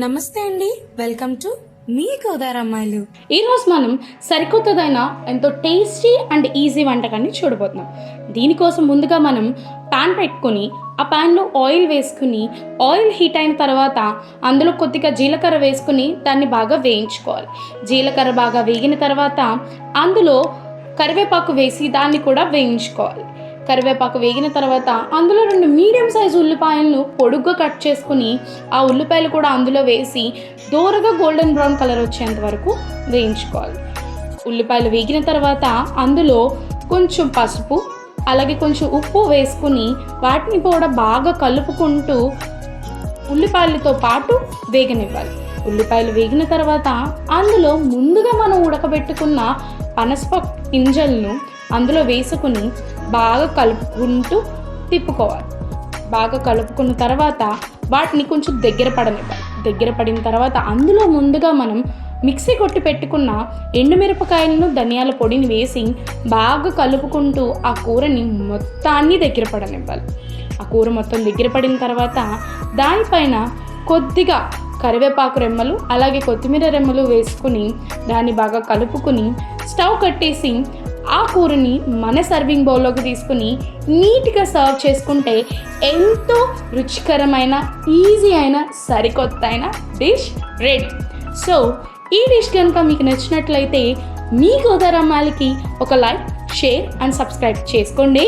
నమస్తే అండి, welcome to me Godavari అమ్మాయిలు. ఈరోజు మనం సరికొత్తదైన ఎంతో టేస్టీ అండ్ ఈజీ వంటకాన్ని చూడబోతున్నాం. దీనికోసం ముందుగా మనం ప్యాన్ పెట్టుకొని ఆ ప్యాన్లో ఆయిల్ వేసుకుని ఆయిల్ హీట్ అయిన తర్వాత అందులో కొద్దిగా జీలకర్ర వేసుకుని దాన్ని బాగా వేయించుకోవాలి. జీలకర్ర బాగా వేగిన తర్వాత అందులో కరివేపాకు వేసి దాన్ని కూడా వేయించుకోవాలి. కరివేపాకు వేగిన తర్వాత అందులో 2 మీడియం సైజు ఉల్లిపాయలను పొడుగ్గా కట్ చేసుకుని ఆ ఉల్లిపాయలు కూడా అందులో వేసి దోరగా గోల్డెన్ బ్రౌన్ కలర్ వచ్చేంత వరకు వేయించుకోవాలి. ఉల్లిపాయలు వేగిన తర్వాత అందులో కొంచెం పసుపు అలాగే కొంచెం ఉప్పు వేసుకుని వాటిని కూడా బాగా కలుపుకుంటూ ఉల్లిపాయలతో పాటు వేగనివ్వాలి. ఉల్లిపాయలు వేగిన తర్వాత అందులో ముందుగా మనం ఉడకబెట్టుకున్న పనసపప్పు గింజలను అందులో వేసుకుని బాగా కలుపుకుంటూ తిప్పుకోవాలి. బాగా కలుపుకున్న తర్వాత వాటిని కొంచెం దగ్గర పడిన తర్వాత అందులో ముందుగా మనం మిక్సీ కొట్టి పెట్టుకున్న ఎండుమిరపకాయలను ధనియాల పొడిని వేసి బాగా కలుపుకుంటూ ఆ కూరని మొత్తాన్ని దగ్గర పడనివ్వాలి. ఆ కూర మొత్తం దగ్గర పడిన తర్వాత దానిపైన కొద్దిగా కరివేపాకు రెమ్మలు అలాగే కొత్తిమీర రెమ్మలు వేసుకుని దాన్ని బాగా కలుపుకుని స్టవ్ కట్టేసి ఆ కూరని మన సర్వింగ్ బౌల్లోకి తీసుకుని నీట్గా సర్వ్ చేసుకుంటే ఎంతో రుచికరమైన ఈజీ అయిన సరికొత్త అయిన డిష్ రెడీ. సో ఈ డిష్ కనుక మీకు నచ్చినట్లయితే మీ గోదావరి అమ్మాయిలకి ఒక లైక్, షేర్ అండ్ సబ్స్క్రైబ్ చేసుకోండి.